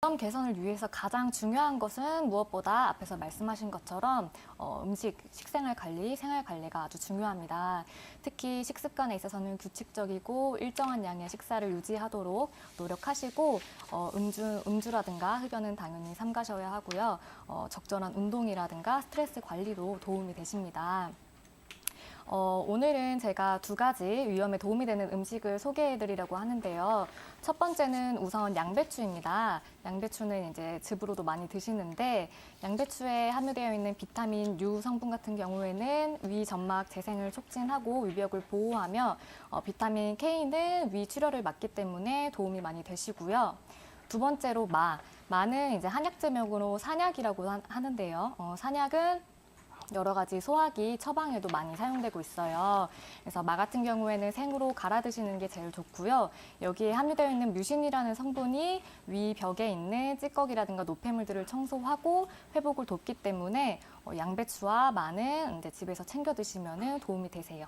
위험 개선을 위해서 가장 중요한 것은 무엇보다 앞에서 말씀하신 것처럼 식생활 관리, 생활 관리가 아주 중요합니다. 특히 식습관에 있어서는 규칙적이고 일정한 양의 식사를 유지하도록 노력하시고 음주라든가 흡연은 당연히 삼가셔야 하고요. 적절한 운동이라든가 스트레스 관리도 도움이 되십니다. 오늘은 제가 두 가지 위험에 도움이 되는 음식을 소개해드리려고 하는데요. 첫 번째는 우선 양배추입니다. 양배추는 이제 즙으로도 많이 드시는데 양배추에 함유되어 있는 비타민 U 성분 같은 경우에는 위 점막 재생을 촉진하고 위벽을 보호하며 비타민 K는 위 출혈을 막기 때문에 도움이 많이 되시고요. 두 번째로 마는 이제 한약 제목으로 산약이라고 하는데요. 산약은 여러 가지 소화기 처방에도 많이 사용되고 있어요. 그래서 마 같은 경우에는 생으로 갈아 드시는 게 제일 좋고요. 여기에 함유되어 있는 뮤신이라는 성분이 위 벽에 있는 찌꺼기라든가 노폐물들을 청소하고 회복을 돕기 때문에 양배추와 마는 이제 집에서 챙겨 드시면 도움이 되세요.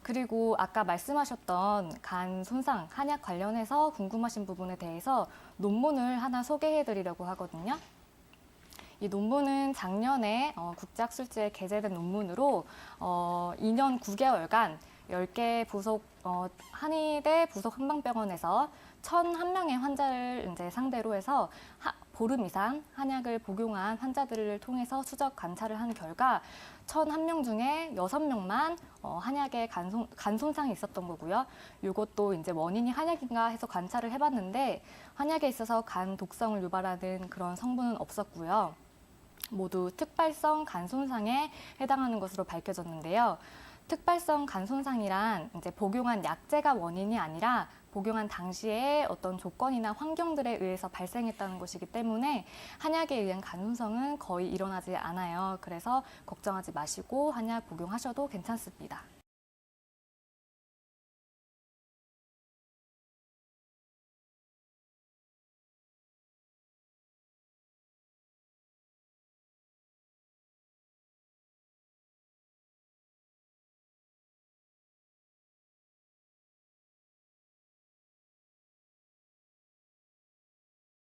그리고 아까 말씀하셨던 간 손상, 한약 관련해서 궁금하신 부분에 대해서 논문을 하나 소개해 드리려고 하거든요. 이 논문은 작년에 국제학술지에 게재된 논문으로 2년 9개월간 10개 부속 한의대 부속 한방병원에서 1,001명의 환자를 이제 상대로 해서 보름 이상 한약을 복용한 환자들을 통해서 추적 관찰을 한 결과 1,001명 중에 6명만 한약에 간 손상이 있었던 거고요. 이것도 이제 원인이 한약인가 해서 관찰을 해봤는데 한약에 있어서 간 독성을 유발하는 그런 성분은 없었고요. 모두 특발성 간 손상에 해당하는 것으로 밝혀졌는데요. 특발성 간 손상이란 이제 복용한 약제가 원인이 아니라 복용한 당시에 어떤 조건이나 환경들에 의해서 발생했다는 것이기 때문에 한약에 의한 간 손상은 거의 일어나지 않아요. 그래서 걱정하지 마시고 한약 복용하셔도 괜찮습니다.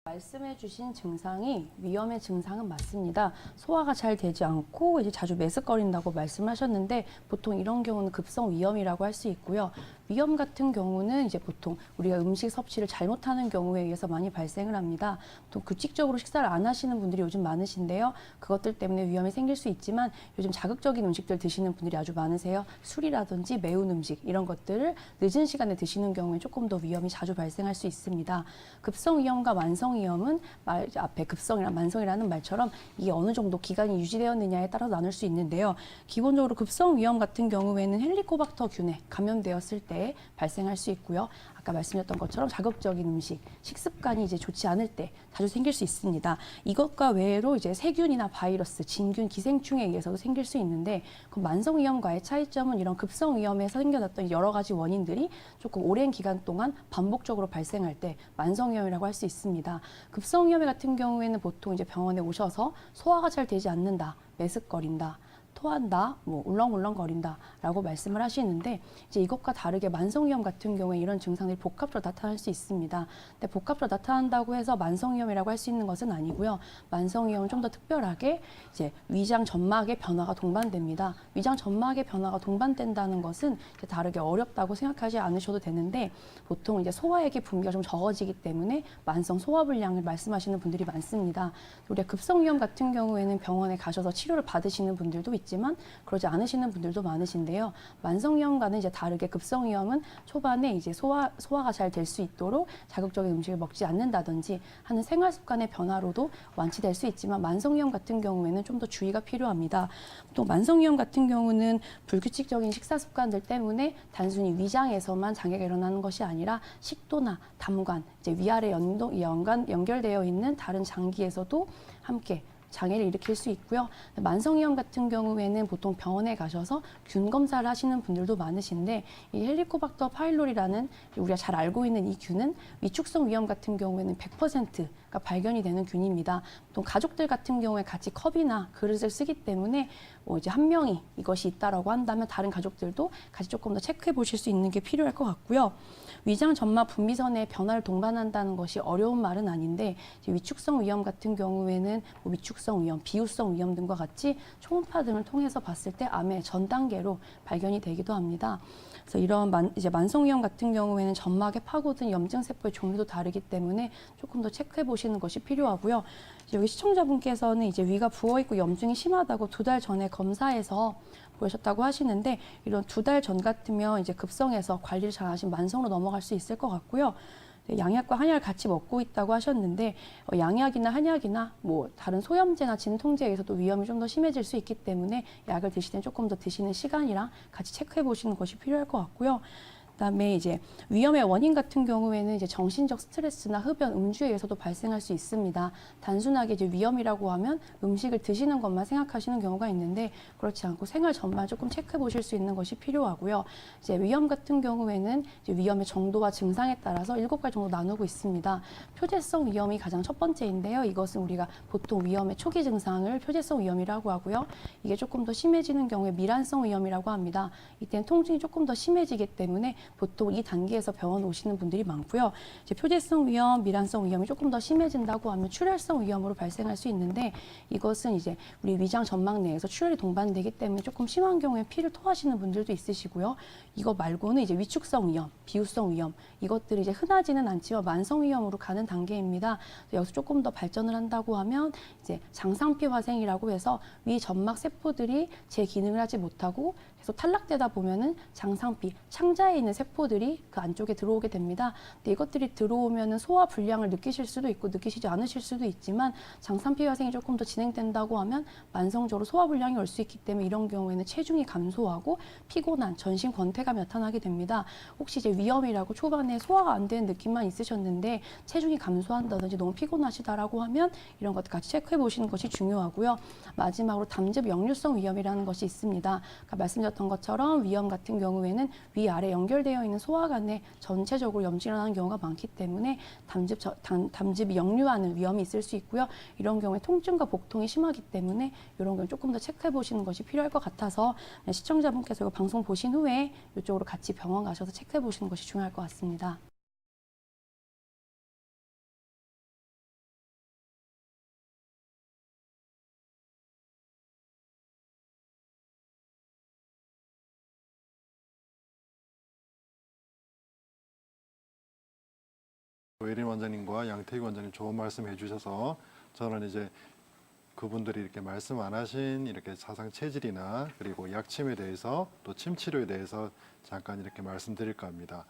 말씀해주신 증상이 위염의 증상은 맞습니다. 소화가 잘 되지 않고 이제 자주 메스꺼린다고 말씀하셨는데 보통 이런 경우는 급성 위염이라고 할 수 있고요. 위염 같은 경우는 이제 보통 우리가 음식 섭취를 잘못하는 경우에 의해서 많이 발생을 합니다. 또 규칙적으로 식사를 안 하시는 분들이 요즘 많으신데요. 그것들 때문에 위염이 생길 수 있지만 요즘 자극적인 음식들 드시는 분들이 아주 많으세요. 술이라든지 매운 음식 이런 것들을 늦은 시간에 드시는 경우에 조금 더 위염이 자주 발생할 수 있습니다. 급성 위염과 만성 위염은 앞에 급성이랑 만성이라는 말처럼 이게 어느 정도 기간이 유지되었느냐에 따라 나눌 수 있는데요. 기본적으로 급성 위염 같은 경우에는 헬리코박터 균에 감염되었을 때 발생할 수 있고요. 아까 말씀드렸던 것처럼 자극적인 음식, 식습관이 이제 좋지 않을 때 자주 생길 수 있습니다. 이것과 외에로 이제 세균이나 바이러스, 진균, 기생충에 의해서도 생길 수 있는데 그 만성 위염과의 차이점은 이런 급성 위염에서 생겨났던 여러 가지 원인들이 조금 오랜 기간 동안 반복적으로 발생할 때 만성 위염이라고 할 수 있습니다. 급성 위염 같은 경우에는 보통 이제 병원에 오셔서 소화가 잘 되지 않는다, 메스꺼린다, 토한다, 울렁울렁거린다 라고 말씀을 하시는데 이제 이것과 다르게 만성위염 같은 경우에 이런 증상들이 복합적으로 나타날 수 있습니다. 근데 복합적으로 나타난다고 해서 만성위염이라고 할 수 있는 것은 아니고요. 만성위염은 좀 더 특별하게 이제 위장 점막의 변화가 동반됩니다. 위장 점막의 변화가 동반된다는 것은 이제 다르게 어렵다고 생각하지 않으셔도 되는데 보통 이제 소화액의 분비가 좀 적어지기 때문에 만성 소화불량을 말씀하시는 분들이 많습니다. 우리가 급성위염 같은 경우에는 병원에 가셔서 치료를 받으시는 분들도 있지만 그러지 않으시는 분들도 많으신데요. 만성위염과는 이제 다르게 급성위염은 초반에 이제 소화가 잘 될 수 있도록 자극적인 음식을 먹지 않는다든지 하는 생활 습관의 변화로도 완치될 수 있지만 만성위염 같은 경우에는 좀 더 주의가 필요합니다. 또 만성위염 같은 경우는 불규칙적인 식사 습관들 때문에 단순히 위장에서만 장애가 일어나는 것이 아니라 식도나 담관, 이제 위아래 연결되어 있는 다른 장기에서도 함께 장애를 일으킬 수 있고요. 만성위염 같은 경우에는 보통 병원에 가셔서 균 검사를 하시는 분들도 많으신데 이 헬리코박터 파일로리라는 우리가 잘 알고 있는 이 균은 위축성 위염 같은 경우에는 100%가 발견이 되는 균입니다. 또 가족들 같은 경우에 같이 컵이나 그릇을 쓰기 때문에 이제 한 명이 이것이 있다라고 한다면 다른 가족들도 같이 조금 더 체크해 보실 수 있는 게 필요할 것 같고요. 위장 점막 분비선의 변화를 동반한다는 것이 어려운 말은 아닌데 이제 위축성 위염 같은 경우에는 뭐 위축성 위염, 비후성 위염 등과 같이 초음파 등을 통해서 봤을 때 암의 전 단계로 발견이 되기도 합니다. 그래서 이런 이제 만성 위염 같은 경우에는 점막에 파고든 염증 세포의 종류도 다르기 때문에 조금 더 체크해 보시는 것이 필요하고요. 이제 여기 시청자분께서는 이제 위가 부어 있고 염증이 심하다고 2달 전에 검사해서 보셨다고 하시는데 이런 2달 전 같으면 이제 급성에서 관리를 잘 하신 만성으로 넘어갈 수 있을 것 같고요. 네, 양약과 한약을 같이 먹고 있다고 하셨는데 양약이나 한약이나 뭐 다른 소염제나 진통제에 의해서도 위험이 좀 더 심해질 수 있기 때문에 약을 드실 때 조금 더 드시는 시간이랑 같이 체크해 보시는 것이 필요할 것 같고요. 그다음에 이제 위염의 원인 같은 경우에는 이제 정신적 스트레스나 흡연, 음주에 의해서도 발생할 수 있습니다. 단순하게 이제 위염이라고 하면 음식을 드시는 것만 생각하시는 경우가 있는데 그렇지 않고 생활 전반 조금 체크해 보실 수 있는 것이 필요하고요. 이제 위염 같은 경우에는 이제 위염의 정도와 증상에 따라서 7가지 정도 나누고 있습니다. 표재성 위염이 가장 첫 번째인데요. 이것은 우리가 보통 위염의 초기 증상을 표재성 위염이라고 하고요. 이게 조금 더 심해지는 경우에 미란성 위염이라고 합니다. 이때는 통증이 조금 더 심해지기 때문에 보통 이 단계에서 병원 오시는 분들이 많고요. 이제 표재성 위염, 미란성 위염이 조금 더 심해진다고 하면 출혈성 위염으로 발생할 수 있는데 이것은 이제 우리 위장 점막 내에서 출혈이 동반되기 때문에 조금 심한 경우에 피를 토하시는 분들도 있으시고요. 이거 말고는 이제 위축성 위염, 비후성 위염 이것들이 이제 흔하지는 않지만 만성 위염으로 가는 단계입니다. 여기서 조금 더 발전을 한다고 하면 이제 장상피 화생이라고 해서 위 점막 세포들이 제 기능을 하지 못하고 계속 탈락되다 보면은 장상피, 창자에 있는 세포들이 그 안쪽에 들어오게 됩니다. 근데 이것들이 들어오면은 소화 불량을 느끼실 수도 있고 느끼시지 않으실 수도 있지만 장상피 화생이 조금 더 진행된다고 하면 만성적으로 소화 불량이 올 수 있기 때문에 이런 경우에는 체중이 감소하고 피곤한, 전신 권태가 나타나게 됩니다. 혹시 이제 위염이라고 초반에 소화가 안 되는 느낌만 있으셨는데 체중이 감소한다든지 너무 피곤하시다라고 하면 이런 것들 같이 체크해 보시는 것이 중요하고요. 마지막으로 담즙 역류성 위염이라는 것이 있습니다. 아까 말씀드렸던 것처럼 위염 같은 경우에는 위아래 연결되어 있는 소화관에 전체적으로 염증이 일어나는 경우가 많기 때문에 담즙이 역류하는 위험이 있을 수 있고요. 이런 경우에 통증과 복통이 심하기 때문에 이런 경우 조금 더 체크해 보시는 것이 필요할 것 같아서 시청자분께서 방송 보신 후에 이쪽으로 같이 병원 가셔서 체크해 보시는 것이 중요할 것 같습니다. 조혜린 원장님과 양태기 원장님 좋은 말씀 해주셔서 저는 이제 그분들이 이렇게 말씀 안 하신 이렇게 사상 체질이나 그리고 약침에 대해서 또 침 치료에 대해서 잠깐 이렇게 말씀드릴까 합니다.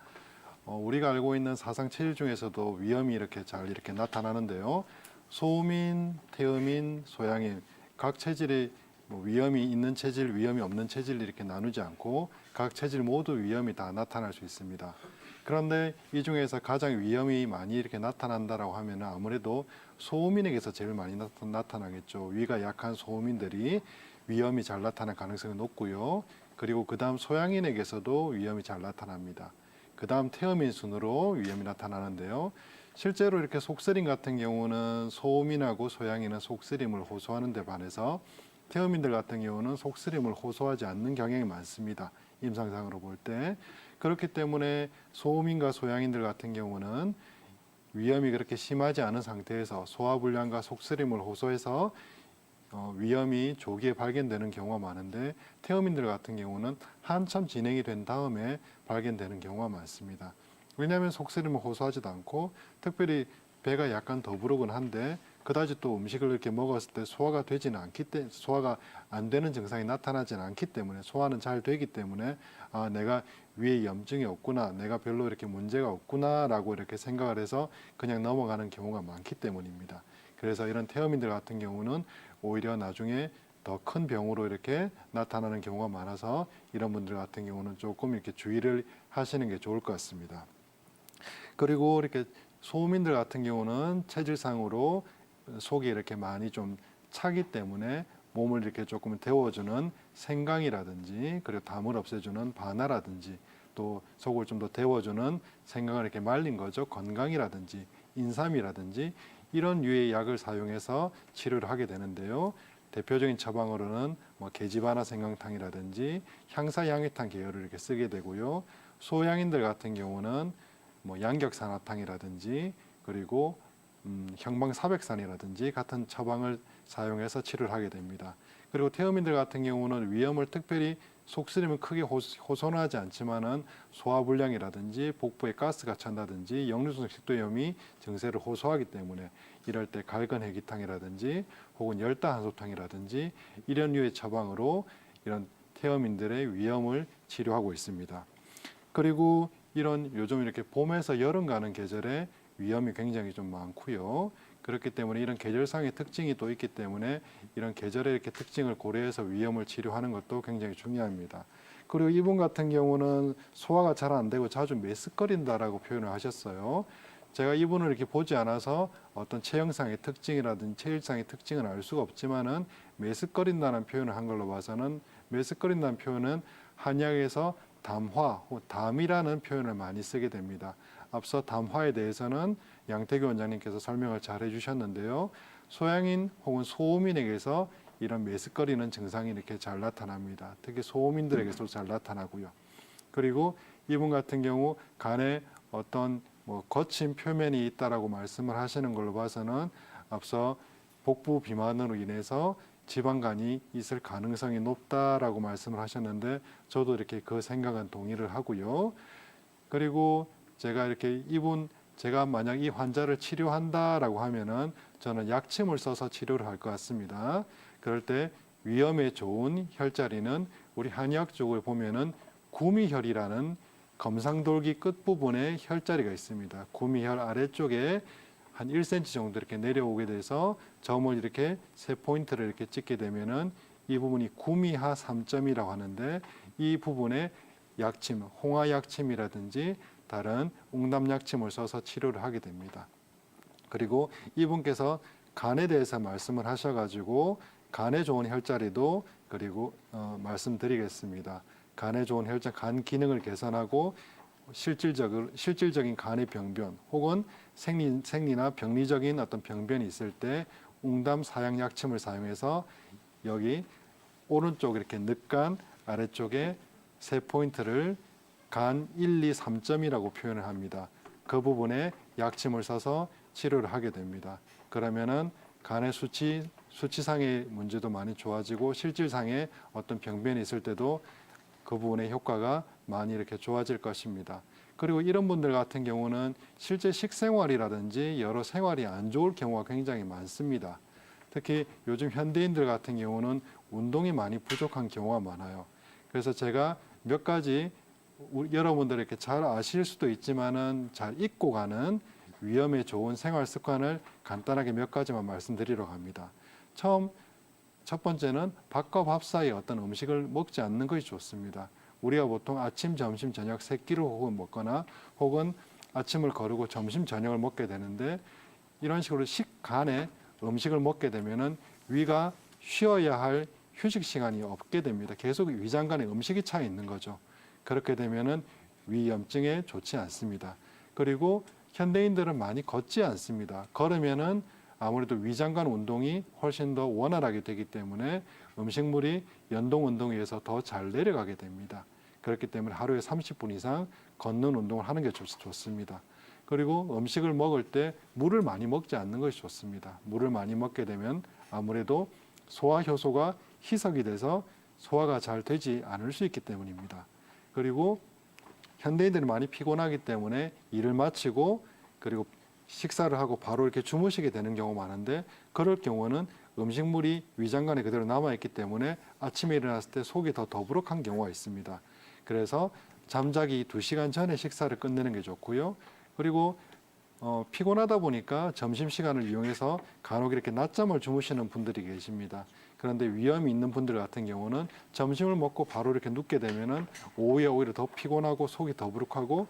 우리가 알고 있는 사상 체질 중에서도 위염이 이렇게 잘 이렇게 나타나는데요. 소음인, 태음인, 소양인 각 체질이 뭐 위염이 있는 체질, 위염이 없는 체질 이렇게 나누지 않고 각 체질 모두 위염이 다 나타날 수 있습니다. 그런데 이 중에서 가장 위험이 많이 이렇게 나타난다라고 하면 아무래도 소음인에게서 제일 많이 나타나겠죠. 위가 약한 소음인들이 위험이 잘 나타날 가능성이 높고요. 그리고 그 다음 소양인에게서도 위험이 잘 나타납니다. 그 다음 태음인 순으로 위험이 나타나는데요. 실제로 이렇게 속쓰림 같은 경우는 소음인하고 소양인은 속쓰림을 호소하는 데 반해서 태음인들 같은 경우는 속쓰림을 호소하지 않는 경향이 많습니다. 임상상으로 볼 때. 그렇기 때문에 소음인과 소양인들 같은 경우는 위염이 그렇게 심하지 않은 상태에서 소화불량과 속쓰림을 호소해서 위염이 조기에 발견되는 경우가 많은데 태음인들 같은 경우는 한참 진행이 된 다음에 발견되는 경우가 많습니다. 왜냐하면 속쓰림을 호소하지도 않고 특별히 배가 약간 더부르곤 한데 그다지 또 음식을 이렇게 먹었을 때 소화가 되지는 않기 때문에 소화가 안 되는 증상이 나타나지는 않기 때문에 소화는 잘 되기 때문에 아 내가 위에 염증이 없구나 내가 별로 이렇게 문제가 없구나라고 이렇게 생각을 해서 그냥 넘어가는 경우가 많기 때문입니다. 그래서 이런 태음인들 같은 경우는 오히려 나중에 더 큰 병으로 이렇게 나타나는 경우가 많아서 이런 분들 같은 경우는 조금 이렇게 주의를 하시는 게 좋을 것 같습니다. 그리고 이렇게 소음인들 같은 경우는 체질상으로 속이 이렇게 많이 좀 차기 때문에 몸을 이렇게 조금 데워주는 생강이라든지 그리고 담을 없애주는 바나라든지 또 속을 좀 더 데워주는 생강을 이렇게 말린 거죠. 건강이라든지 인삼이라든지 이런 유의 약을 사용해서 치료를 하게 되는데요. 대표적인 처방으로는 뭐 계지바나 생강탕이라든지 향사양위탕 계열을 이렇게 쓰게 되고요. 소양인들 같은 경우는 뭐 양격산화탕이라든지 그리고 형방사백산이라든지 같은 처방을 사용해서 치료를 하게 됩니다. 그리고 태음인들 같은 경우는 위염을 특별히 속쓰리면 크게 호소하지 않지만은 소화불량이라든지 복부에 가스가 찬다든지 역류성 식도염이 증세를 호소하기 때문에 이럴 때 갈근해기탕이라든지 혹은 열다한소탕이라든지 이런 류의 처방으로 이런 태음인들의 위염을 치료하고 있습니다. 그리고 이런 요즘 이렇게 봄에서 여름 가는 계절에 위험이 굉장히 좀 많고요. 그렇기 때문에 이런 계절상의 특징이 또 있기 때문에 이런 계절의 이렇게 특징을 고려해서 위염을 치료하는 것도 굉장히 중요합니다. 그리고 이분 같은 경우는 소화가 잘 안 되고 자주 메스꺼린다라고 표현을 하셨어요. 제가 이분을 이렇게 보지 않아서 어떤 체형상의 특징이라든지 체질상의 특징은 알 수가 없지만은 메스꺼린다는 표현을 한 걸로 봐서는 메스꺼린다는 표현은 한약에서 담화, 담이라는 표현을 많이 쓰게 됩니다. 앞서 담화에 대해서는 양태규 원장님께서 설명을 잘 해주셨는데요. 소양인 혹은 소음인에게서 이런 메스꺼리는 증상이 이렇게 잘 나타납니다. 특히 소음인들에게서 잘 나타나고요. 그리고 이분 같은 경우 간에 어떤 뭐 거친 표면이 있다라고 말씀을 하시는 걸로 봐서는 앞서 복부 비만으로 인해서 지방간이 있을 가능성이 높다라고 말씀을 하셨는데 저도 이렇게 그 생각은 동의를 하고요. 그리고 제가 이렇게 제가 만약 이 환자를 치료한다라고 하면은 저는 약침을 써서 치료를 할 것 같습니다. 그럴 때 위염에 좋은 혈자리는 우리 한의학 쪽을 보면은 구미혈이라는 검상돌기 끝부분에 혈자리가 있습니다. 구미혈 아래쪽에 한 1cm 정도 이렇게 내려오게 돼서 점을 이렇게 세 포인트를 이렇게 찍게 되면은 이 부분이 구미하 3점이라고 하는데 이 부분에 약침, 홍화약침이라든지 다른 웅담약침을 써서 치료를 하게 됩니다. 그리고 이분께서 간에 대해서 말씀을 하셔가지고 간에 좋은 혈자리도 그리고 말씀드리겠습니다. 간에 좋은 혈자리, 간 기능을 개선하고 실질적인 간의 병변 혹은 생리나 병리적인 어떤 병변이 있을 때 웅담 사양 약침을 사용해서 여기 오른쪽 이렇게 늑간 아래쪽에 세 포인트를 간 1, 2, 3점이라고 표현을 합니다. 그 부분에 약침을 써서 치료를 하게 됩니다. 그러면은 간의 수치상의 문제도 많이 좋아지고 실질상의 어떤 병변이 있을 때도 그 부분의 효과가 많이 이렇게 좋아질 것입니다. 그리고 이런 분들 같은 경우는 실제 식생활이라든지 여러 생활이 안 좋을 경우가 굉장히 많습니다. 특히 요즘 현대인들 같은 경우는 운동이 많이 부족한 경우가 많아요. 그래서 제가 몇 가지 여러분들 이렇게 잘 아실 수도 있지만은 잘 잊고 가는 위험에 좋은 생활 습관을 간단하게 몇 가지만 말씀드리려고 합니다. 첫 번째는 밥과 밥 사이 어떤 음식을 먹지 않는 것이 좋습니다. 우리가 보통 아침, 점심, 저녁 세 끼를 혹은 먹거나 혹은 아침을 거르고 점심, 저녁을 먹게 되는데 이런 식으로 식간에 음식을 먹게 되면은 위가 쉬어야 할 휴식 시간이 없게 됩니다. 계속 위장간에 음식이 차 있는 거죠. 그렇게 되면은 위염증에 좋지 않습니다. 그리고 현대인들은 많이 걷지 않습니다. 걸으면은 아무래도 위장관 운동이 훨씬 더 원활하게 되기 때문에 음식물이 연동 운동에 의해서 더 잘 내려가게 됩니다. 그렇기 때문에 하루에 30분 이상 걷는 운동을 하는 게 좋습니다. 그리고 음식을 먹을 때 물을 많이 먹지 않는 것이 좋습니다. 물을 많이 먹게 되면 아무래도 소화 효소가 희석이 돼서 소화가 잘 되지 않을 수 있기 때문입니다. 그리고 현대인들이 많이 피곤하기 때문에 일을 마치고 그리고 식사를 하고 바로 이렇게 주무시게 되는 경우가 많은데 그럴 경우는 음식물이 위장관에 그대로 남아있기 때문에 아침에 일어났을 때 속이 더 더부룩한 경우가 있습니다. 그래서 잠자기 2시간 전에 식사를 끝내는 게 좋고요. 그리고 피곤하다 보니까 점심시간을 이용해서 간혹 이렇게 낮잠을 주무시는 분들이 계십니다. 그런데 위험이 있는 분들 같은 경우는 점심을 먹고 바로 이렇게 눕게 되면은 오후에 오히려 더 피곤하고 속이 더부룩하고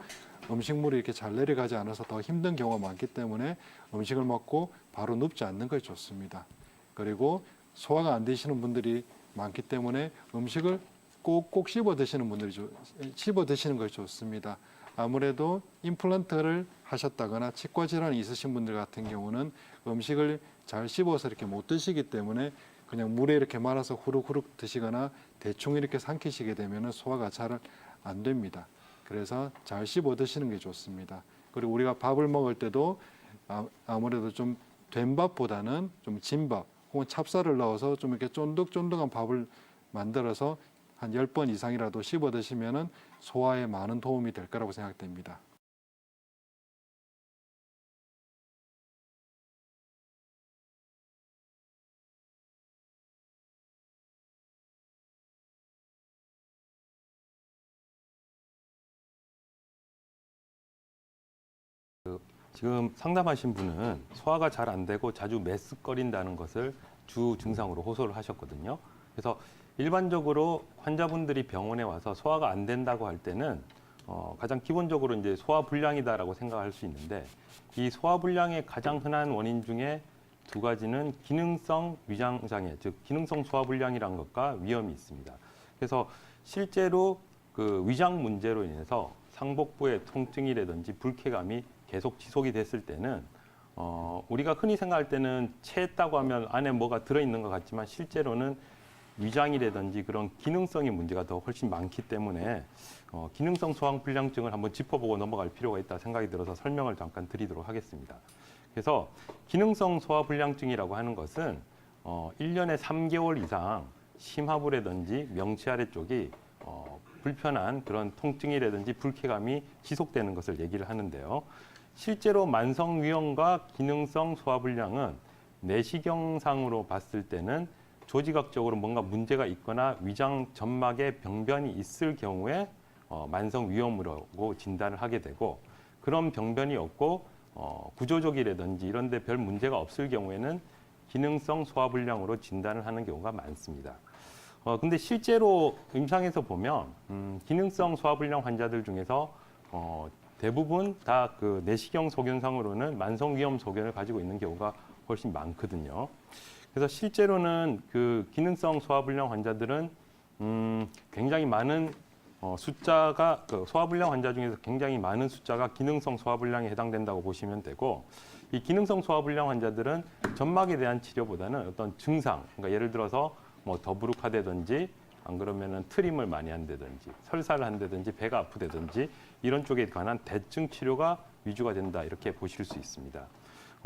음식물이 이렇게 잘 내려가지 않아서 더 힘든 경우가 많기 때문에 음식을 먹고 바로 눕지 않는 것이 좋습니다. 그리고 소화가 안 되시는 분들이 많기 때문에 음식을 꼭꼭 씹어 드시는 것이 좋습니다. 아무래도 임플란트를 하셨다거나 치과 질환이 있으신 분들 같은 경우는 음식을 잘 씹어서 이렇게 못 드시기 때문에 그냥 물에 이렇게 말아서 후룩후룩 드시거나 대충 이렇게 삼키시게 되면 소화가 잘 안 됩니다. 그래서 잘 씹어 드시는 게 좋습니다. 그리고 우리가 밥을 먹을 때도 아무래도 좀 된 밥보다는 좀 진 밥 혹은 찹쌀을 넣어서 좀 이렇게 쫀득쫀득한 밥을 만들어서 한 10번 이상이라도 씹어 드시면은 소화에 많은 도움이 될 거라고 생각됩니다. 지금 상담하신 분은 소화가 잘 안 되고 자주 메스꺼린다는 것을 주 증상으로 호소를 하셨거든요. 그래서 일반적으로 환자분들이 병원에 와서 소화가 안 된다고 할 때는 가장 기본적으로 이제 소화불량이다라고 생각할 수 있는데, 이 소화불량의 가장 흔한 원인 중에 두 가지는 기능성 위장장애, 즉 기능성 소화불량이라는 것과 위염이 있습니다. 그래서 실제로 그 위장 문제로 인해서 상복부의 통증이라든지 불쾌감이 계속 지속이 됐을 때는 우리가 흔히 생각할 때는 체했다고 하면 안에 뭐가 들어있는 것 같지만 실제로는 위장이라든지 그런 기능성의 문제가 더 훨씬 많기 때문에 기능성 소화불량증을 한번 짚어보고 넘어갈 필요가 있다 생각이 들어서 설명을 잠깐 드리도록 하겠습니다. 그래서 기능성 소화불량증이라고 하는 것은 1년에 3개월 이상 심하부라든지 명치 아래쪽이 불편한 그런 통증이라든지 불쾌감이 지속되는 것을 얘기를 하는데요. 실제로 만성위염과 기능성 소화불량은 내시경상으로 봤을 때는 조직학적으로 뭔가 문제가 있거나 위장 점막에 병변이 있을 경우에 만성위염이라고 진단을 하게 되고, 그런 병변이 없고 구조적이라든지 이런 데 별 문제가 없을 경우에는 기능성 소화불량으로 진단을 하는 경우가 많습니다. 근데 실제로 임상에서 보면 기능성 소화불량 환자들 중에서 대부분 다 그 내시경 소견상으로는 만성위염 소견을 가지고 있는 경우가 훨씬 많거든요. 그래서 실제로는 그 기능성 소화불량 환자들은 굉장히 많은 숫자가 그 소화불량 환자 중에서 굉장히 많은 숫자가 기능성 소화불량에 해당된다고 보시면 되고, 이 기능성 소화불량 환자들은 점막에 대한 치료보다는 어떤 증상, 그러니까 예를 들어서 뭐 더부룩하다든지 안 그러면은 트림을 많이 한다든지 설사를 한다든지 배가 아프다든지 이런 쪽에 관한 대증 치료가 위주가 된다, 이렇게 보실 수 있습니다.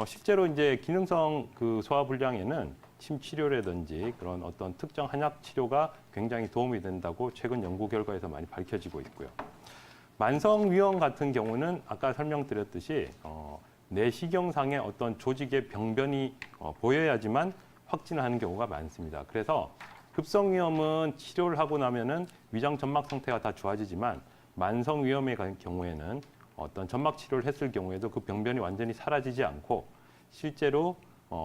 실제로 이제 기능성 그 소화불량에는 침 치료라든지 그런 어떤 특정 한약 치료가 굉장히 도움이 된다고 최근 연구 결과에서 많이 밝혀지고 있고요. 만성위염 같은 경우는 아까 설명드렸듯이 내시경상의 어떤 조직의 병변이 보여야지만 확진을 하는 경우가 많습니다. 그래서 급성위염은 치료를 하고 나면은 위장 점막 상태가 다 좋아지지만, 만성위염의 경우에는 어떤 점막 치료를 했을 경우에도 그 병변이 완전히 사라지지 않고 실제로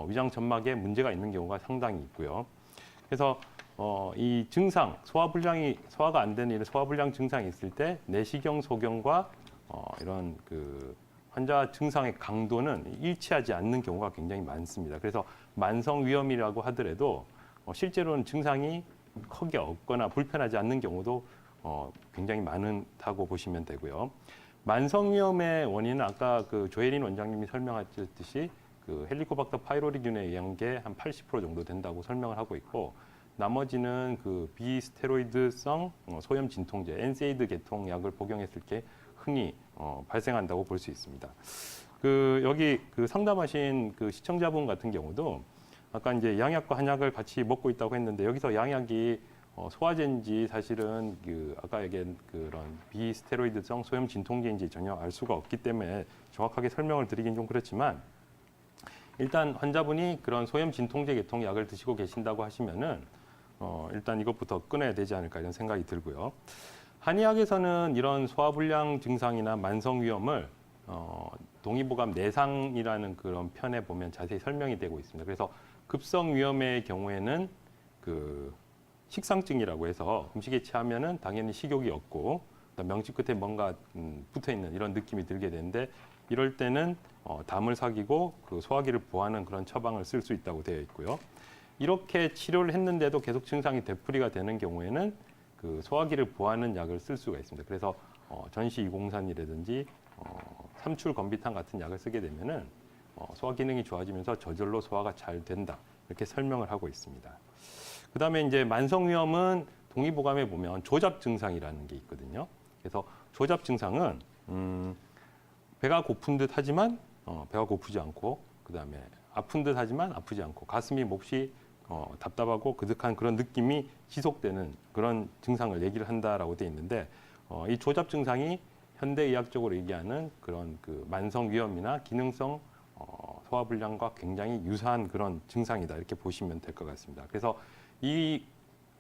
위장 점막에 문제가 있는 경우가 상당히 있고요. 그래서 이 증상, 소화가 안 되는 이런 소화불량 증상이 있을 때 내시경 소견과 이런 그 환자 증상의 강도는 일치하지 않는 경우가 굉장히 많습니다. 그래서 만성위염이라고 하더라도 실제로는 증상이 크게 없거나 불편하지 않는 경우도 굉장히 많다고 보시면 되고요. 만성위염의 원인은 아까 그 조혜린 원장님이 설명하셨듯이 그 헬리코박터 파이로리균에 의한 게 한 80% 정도 된다고 설명을 하고 있고, 나머지는 그 비스테로이드성 소염 진통제, 엔세이드 계통 약을 복용했을 때 흔히 발생한다고 볼 수 있습니다. 그 여기 그 상담하신 그 시청자분 같은 경우도 아까 이제 양약과 한약을 같이 먹고 있다고 했는데, 여기서 양약이 소화제인지 사실은 그 아까 얘기한 그런 비스테로이드성 소염 진통제인지 전혀 알 수가 없기 때문에 정확하게 설명을 드리긴 좀 그렇지만, 일단 환자분이 그런 소염 진통제 계통 약을 드시고 계신다고 하시면은 일단 이것부터 끊어야 되지 않을까 이런 생각이 들고요. 한의학에서는 이런 소화불량 증상이나 만성위염을 동의보감 내상이라는 그런 편에 보면 자세히 설명이 되고 있습니다. 그래서 급성위염의 경우에는 그 식상증이라고 해서 음식에 취하면은 당연히 식욕이 없고 명치 끝에 뭔가 붙어 있는 이런 느낌이 들게 되는데, 이럴 때는 담을 사귀고 그 소화기를 보하는 그런 처방을 쓸 수 있다고 되어 있고요. 이렇게 치료를 했는데도 계속 증상이 되풀이가 되는 경우에는 그 소화기를 보하는 약을 쓸 수가 있습니다. 그래서 전시203이라든지 삼출건비탄 같은 약을 쓰게 되면은 소화 기능이 좋아지면서 저절로 소화가 잘 된다, 이렇게 설명을 하고 있습니다. 그다음에 이제 만성위염은 동의보감에 보면 조잡 증상이라는 게 있거든요. 그래서 조잡 증상은 배가 고픈 듯 하지만 배가 고프지 않고, 그다음에 아픈 듯 하지만 아프지 않고, 가슴이 몹시 답답하고 그득한 그런 느낌이 지속되는 그런 증상을 얘기를 한다라고 돼 있는데, 이 조잡 증상이 현대의학적으로 얘기하는 그런 그 만성위염이나 기능성 소화불량과 굉장히 유사한 그런 증상이다, 이렇게 보시면 될 것 같습니다. 그래서 이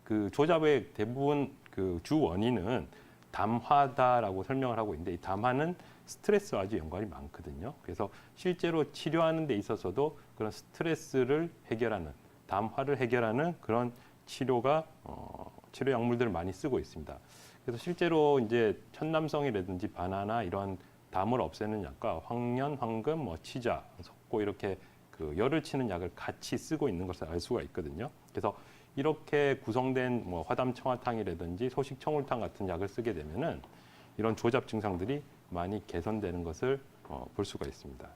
그 조잡의 대부분 그 주 원인은 담화다라고 설명을 하고 있는데, 이 담화는 스트레스와 아주 연관이 많거든요. 그래서 실제로 치료하는 데 있어서도 그런 스트레스를 해결하는, 담화를 해결하는 그런 치료가 치료 약물들을 많이 쓰고 있습니다. 그래서 실제로 이제 천남성이라든지 바나나 이런 담을 없애는 약과 황련, 황금, 치자, 석고 이렇게 그 열을 치는 약을 같이 쓰고 있는 것을 알 수가 있거든요. 그래서 이렇게 구성된 화담청화탕이라든지 소식청울탕 같은 약을 쓰게 되면은 이런 조잡 증상들이 많이 개선되는 것을 볼 수가 있습니다.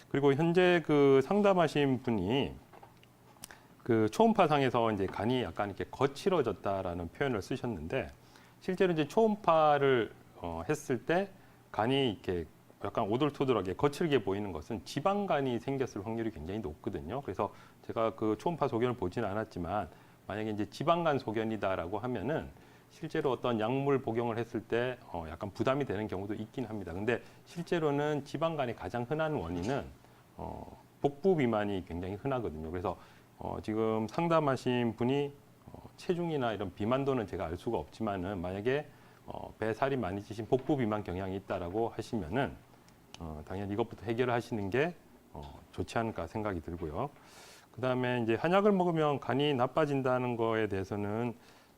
그리고 현재 그 상담하신 분이 그 초음파상에서 이제 간이 약간 이렇게 거칠어졌다라는 표현을 쓰셨는데, 실제로 이제 초음파를 했을 때 간이 이렇게 약간 오돌토돌하게 거칠게 보이는 것은 지방간이 생겼을 확률이 굉장히 높거든요. 그래서 제가 그 초음파 소견을 보지는 않았지만, 만약에 이제 지방간 소견이다라고 하면은 실제로 어떤 약물 복용을 했을 때 약간 부담이 되는 경우도 있긴 합니다. 근데 실제로는 지방간의 가장 흔한 원인은 복부 비만이 굉장히 흔하거든요. 그래서 지금 상담하신 분이 체중이나 이런 비만도는 제가 알 수가 없지만은, 만약에 배 살이 많이 찌신 복부 비만 경향이 있다라고 하시면은 당연히 이것부터 해결을 하시는 게 좋지 않을까 생각이 들고요. 그다음에 이제 한약을 먹으면 간이 나빠진다는 거에 대해서는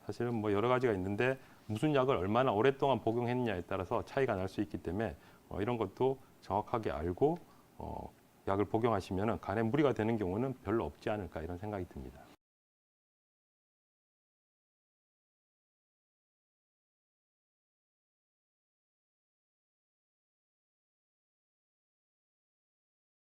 사실은 뭐 여러 가지가 있는데, 무슨 약을 얼마나 오랫동안 복용했느냐에 따라서 차이가 날 수 있기 때문에 이런 것도 정확하게 알고 약을 복용하시면 간에 무리가 되는 경우는 별로 없지 않을까, 이런 생각이 듭니다.